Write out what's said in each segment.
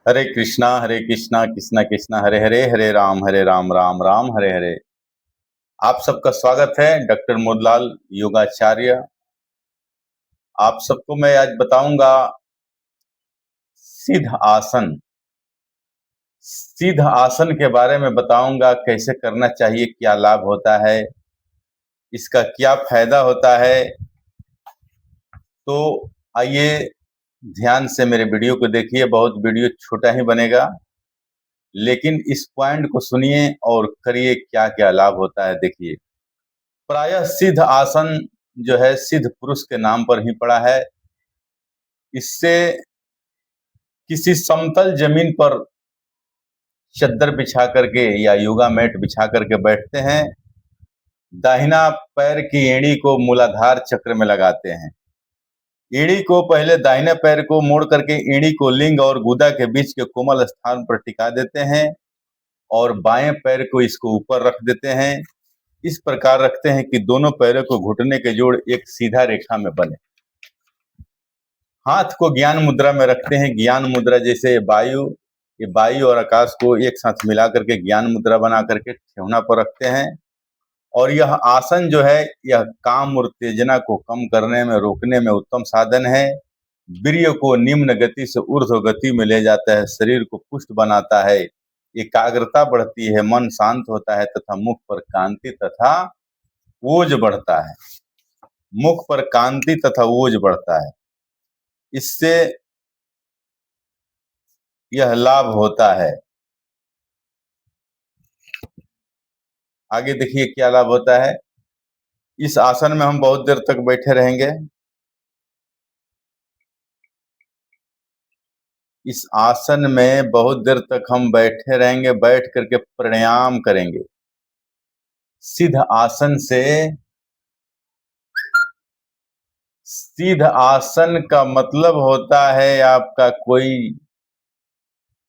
हरे कृष्णा कृष्णा कृष्णा हरे हरे, हरे राम राम राम हरे हरे। आप सबका स्वागत है डॉक्टर मोदलाल योगाचार्य। आप सबको मैं आज बताऊंगा सिद्ध आसन। सिद्ध आसन के बारे में बताऊंगा, कैसे करना चाहिए, क्या लाभ होता है, इसका क्या फायदा होता है। तो आइए ध्यान से मेरे वीडियो को देखिए। बहुत वीडियो छोटा ही बनेगा, लेकिन इस पॉइंट को सुनिए और करिए, क्या क्या लाभ होता है देखिए। प्रायः सिद्ध आसन जो है सिद्ध पुरुष के नाम पर ही पड़ा है। इससे किसी समतल जमीन पर चद्दर बिछा करके या योगा मैट बिछा करके बैठते हैं। दाहिना पैर की एड़ी को मूलाधार चक्र में लगाते हैं। एड़ी को पहले दाहिने पैर को मोड़ करके एड़ी को लिंग और गुदा के बीच के कोमल स्थान पर टिका देते हैं और बाएं पैर को इसको ऊपर रख देते हैं। इस प्रकार रखते हैं कि दोनों पैरों को घुटने के जोड़ एक सीधा रेखा में बने। हाथ को ज्ञान मुद्रा में रखते हैं। ज्ञान मुद्रा जैसे वायु और आकाश को एक साथ मिला करके ज्ञान मुद्रा बना करके ठेवना पर रखते हैं। और यह आसन जो है यह काम और उत्तेजना को कम करने में, रोकने में उत्तम साधन है। वीर्य को निम्न गति से ऊर्ध्व गति में ले जाता है, शरीर को पुष्ट बनाता है, एकाग्रता बढ़ती है, मन शांत होता है तथा मुख पर कांति तथा ओज बढ़ता है। मुख पर कांति तथा ओज बढ़ता है। इससे यह लाभ होता है। आगे देखिए क्या लाभ होता है। इस आसन में हम बहुत देर तक बैठे रहेंगे। इस आसन में बहुत देर तक हम बैठे रहेंगे। बैठ करके प्राणायाम करेंगे। सिद्ध आसन से, सिद्ध आसन का मतलब होता है आपका कोई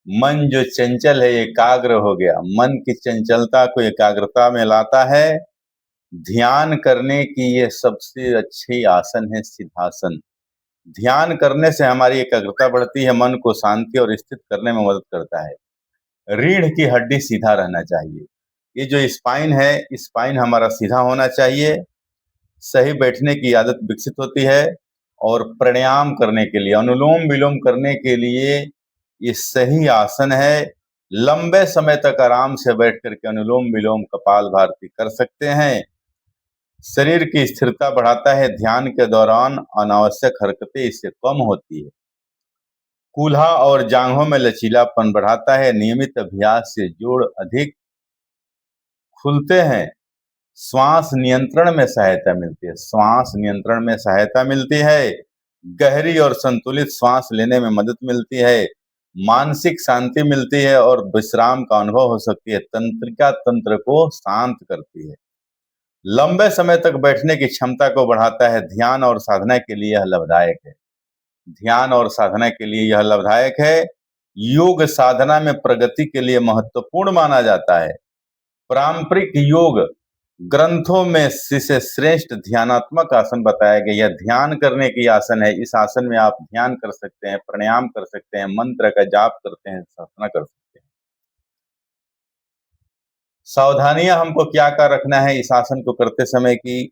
मन जो चंचल है एकाग्र हो गया। मन की चंचलता को एकाग्रता में लाता है। ध्यान करने की ये सबसे अच्छी आसन है सिद्धासन। ध्यान करने से हमारी एकाग्रता बढ़ती है, मन को शांति और स्थित करने में मदद करता है। रीढ़ की हड्डी सीधा रहना चाहिए। ये जो स्पाइन है, स्पाइन हमारा सीधा होना चाहिए। सही बैठने की आदत विकसित होती है। और प्राणायाम करने के लिए, अनुलोम विलोम करने के लिए ये सही आसन है। लंबे समय तक आराम से बैठ करके अनुलोम विलोम कपालभाति कर सकते हैं। शरीर की स्थिरता बढ़ाता है। ध्यान के दौरान अनावश्यक हरकतें इससे कम होती है। कूल्हा और जांघों में लचीलापन बढ़ाता है। नियमित अभ्यास से जोड़ अधिक खुलते हैं। श्वास नियंत्रण में सहायता मिलती है। श्वास नियंत्रण में सहायता मिलती है। गहरी और संतुलित श्वास लेने में मदद मिलती है। मानसिक शांति मिलती है और विश्राम का अनुभव हो सकती है। तंत्रिका तंत्र को शांत करती है। लंबे समय तक बैठने की क्षमता को बढ़ाता है। ध्यान और साधना के लिए यह लाभदायक है। ध्यान और साधना के लिए यह लाभदायक है। योग साधना में प्रगति के लिए महत्वपूर्ण माना जाता है। पारंपरिक योग ग्रंथों में इसे श्रेष्ठ ध्यानात्मक आसन बताया गया। यह ध्यान करने की आसन है। इस आसन में आप ध्यान कर सकते हैं, प्राणायाम कर सकते हैं, मंत्र का जाप करते हैं, साधना कर सकते हैं। सावधानियां हमको क्या क्या रखना है इस आसन को करते समय की,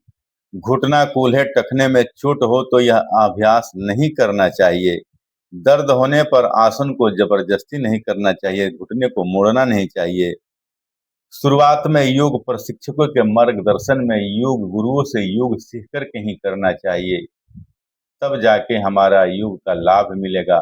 घुटना कूल्हे टखने में चोट हो तो यह अभ्यास नहीं करना चाहिए। दर्द होने पर आसन को जबरदस्ती नहीं करना चाहिए। घुटने को मोड़ना नहीं चाहिए। शुरुआत में योग प्रशिक्षकों के मार्गदर्शन में योग गुरुओं से योग सीख करके ही करना चाहिए, तब जाके हमारा योग का लाभ मिलेगा।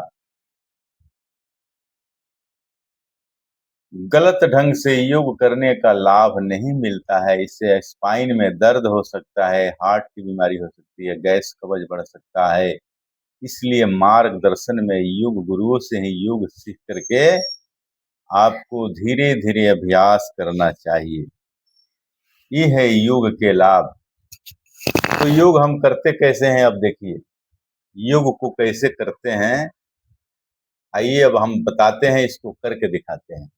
गलत ढंग से योग करने का लाभ नहीं मिलता है। इससे स्पाइन में दर्द हो सकता है, हार्ट की बीमारी हो सकती है, गैस कब्ज बढ़ सकता है। इसलिए मार्गदर्शन में योग गुरुओं से ही योग सीख करके आपको धीरे धीरे अभ्यास करना चाहिए। ये है योग के लाभ। तो योग हम करते कैसे हैं, अब देखिए योग को कैसे करते हैं। आइए अब हम बताते हैं, इसको करके दिखाते हैं।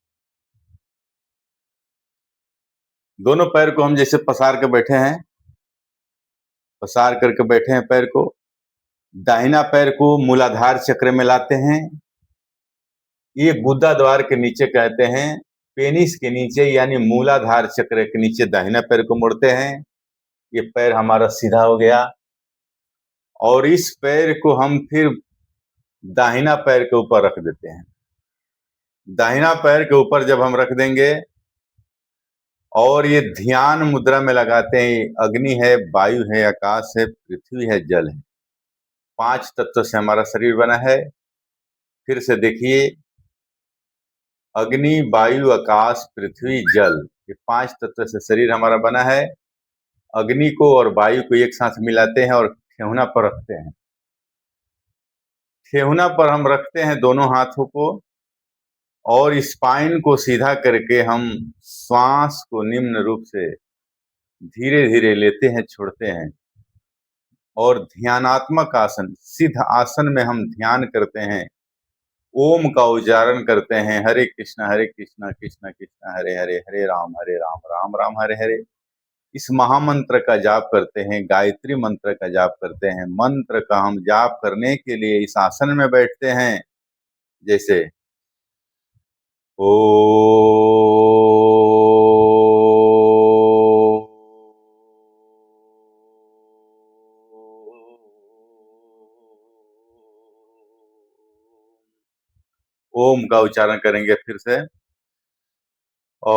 दोनों पैर को हम जैसे पसार के बैठे हैं, पसार करके बैठे हैं पैर को। दाहिना पैर को मूलाधार चक्र में लाते हैं। ये गुदा द्वार के नीचे कहते हैं, पेनिस के नीचे यानी मूलाधार चक्र के नीचे दाहिना पैर को मोड़ते हैं। ये पैर हमारा सीधा हो गया और इस पैर को हम फिर दाहिना पैर के ऊपर रख देते हैं। दाहिना पैर के ऊपर जब हम रख देंगे और ये ध्यान मुद्रा में लगाते हैं, अग्नि है, वायु है, आकाश है, पृथ्वी है, जल है, 5 तत्व से हमारा शरीर बना है। फिर से देखिए, अग्नि, वायु, आकाश, पृथ्वी, जल, ये 5 तत्व से शरीर हमारा बना है। अग्नि को और वायु को एक साथ मिलाते हैं और ठेहुना पर रखते हैं। ठेहुना पर हम रखते हैं दोनों हाथों को और स्पाइन को सीधा करके हम श्वास को निम्न रूप से धीरे धीरे लेते हैं, छोड़ते हैं और ध्यानात्मक आसन, सिद्ध आसन में हम ध्यान करते हैं, ओम का उच्चारण करते हैं, हरे कृष्णा कृष्णा कृष्णा हरे हरे, हरे राम राम राम हरे हरे। इस महामंत्र का जाप करते हैं, गायत्री मंत्र का जाप करते हैं। मंत्र का हम जाप करने के लिए इस आसन में बैठते हैं, जैसे ओ ओम का उच्चारण करेंगे फिर से, ओ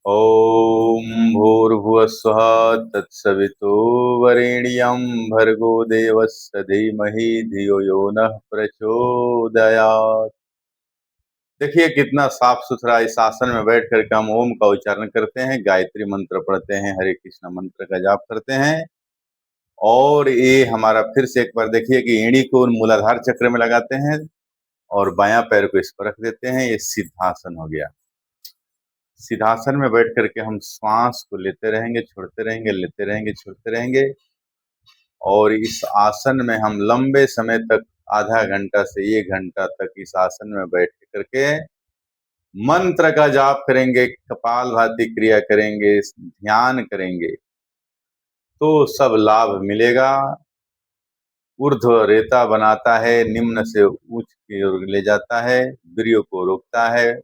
ओम भूर्भुवस्सुः तत्सवितुर्वरेण्यं भर्गो देवस्य धीमहि धियो यो नः प्रचोदयात्। देखिए कितना साफ सुथरा इस आसन में बैठ करके हम ओम का उच्चारण करते हैं, गायत्री मंत्र पढ़ते हैं, हरे कृष्ण मंत्र का जाप करते हैं और ये हमारा फिर से एक बार देखिए कि एड़ी को मूलाधार चक्र में लगाते हैं और बायां पैर को इस पर रख देते हैं। ये सिद्धासन हो गया। सिद्धासन में बैठ करके हम श्वास को लेते रहेंगे, छोड़ते रहेंगे, लेते रहेंगे, छोड़ते रहेंगे और इस आसन में हम लंबे समय तक, आधा घंटा से 1 घंटा तक इस आसन में बैठ करके मंत्र का जाप करेंगे, कपालभाति क्रिया करेंगे, ध्यान करेंगे तो सब लाभ मिलेगा। ऊर्ध्व रेता बनाता है, निम्न से उच्च की ओर ले जाता है, वीर्य को रोकता है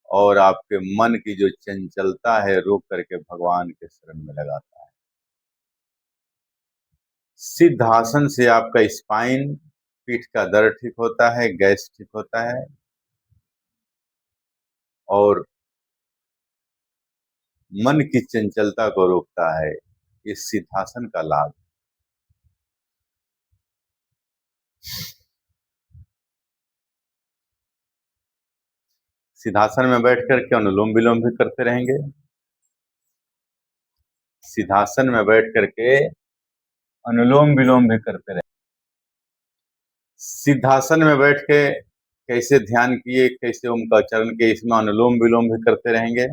और आपके मन की जो चंचलता है रोक करके भगवान के शरण में लगाता है। सिद्धासन से आपका स्पाइन, पीठ का दर्द ठीक होता है, गैस ठीक होता है और मन की चंचलता को रोकता है। इस सिद्धासन का लाभ। सिद्धासन में बैठ करके अनुलोम विलोम भी करते रहेंगे। सिद्धासन में बैठ करके अनुलोम विलोम भी करते रहेंगे। सिद्धासन में बैठ के कैसे ध्यान किए, कैसे ओम का उच्चारण किए, इसमें अनुलोम विलोम भी करते रहेंगे।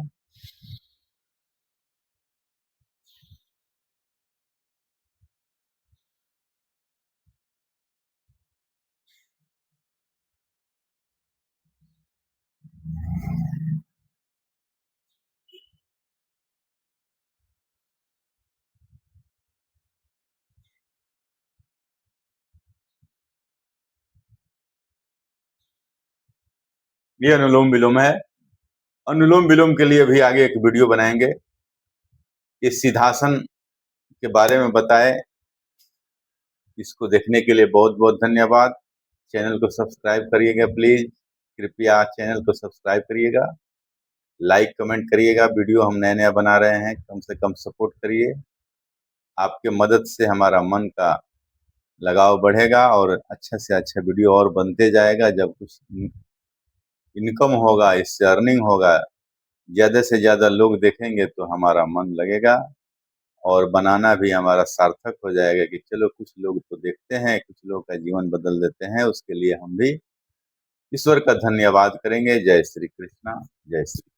ये अनुलोम विलोम है। अनुलोम विलोम के लिए भी आगे एक वीडियो बनाएंगे। इस सिद्धासन के बारे में बताएं। इसको देखने के लिए बहुत बहुत धन्यवाद। चैनल को सब्सक्राइब करिएगा प्लीज। कृपया चैनल को सब्सक्राइब करिएगा, लाइक कमेंट करिएगा। वीडियो हम नया बना रहे हैं, कम से कम सपोर्ट करिए। आपके मदद से हमारा मन का लगाव बढ़ेगा और अच्छा से अच्छा वीडियो और बनते जाएगा। जब कुछ इनकम होगा, इससे अर्निंग होगा, ज़्यादा से ज़्यादा लोग देखेंगे तो हमारा मन लगेगा और बनाना भी हमारा सार्थक हो जाएगा कि चलो कुछ लोग तो देखते हैं, कुछ लोग का जीवन बदल देते हैं। उसके लिए हम भी ईश्वर का धन्यवाद करेंगे। जय श्री कृष्णा, जय श्री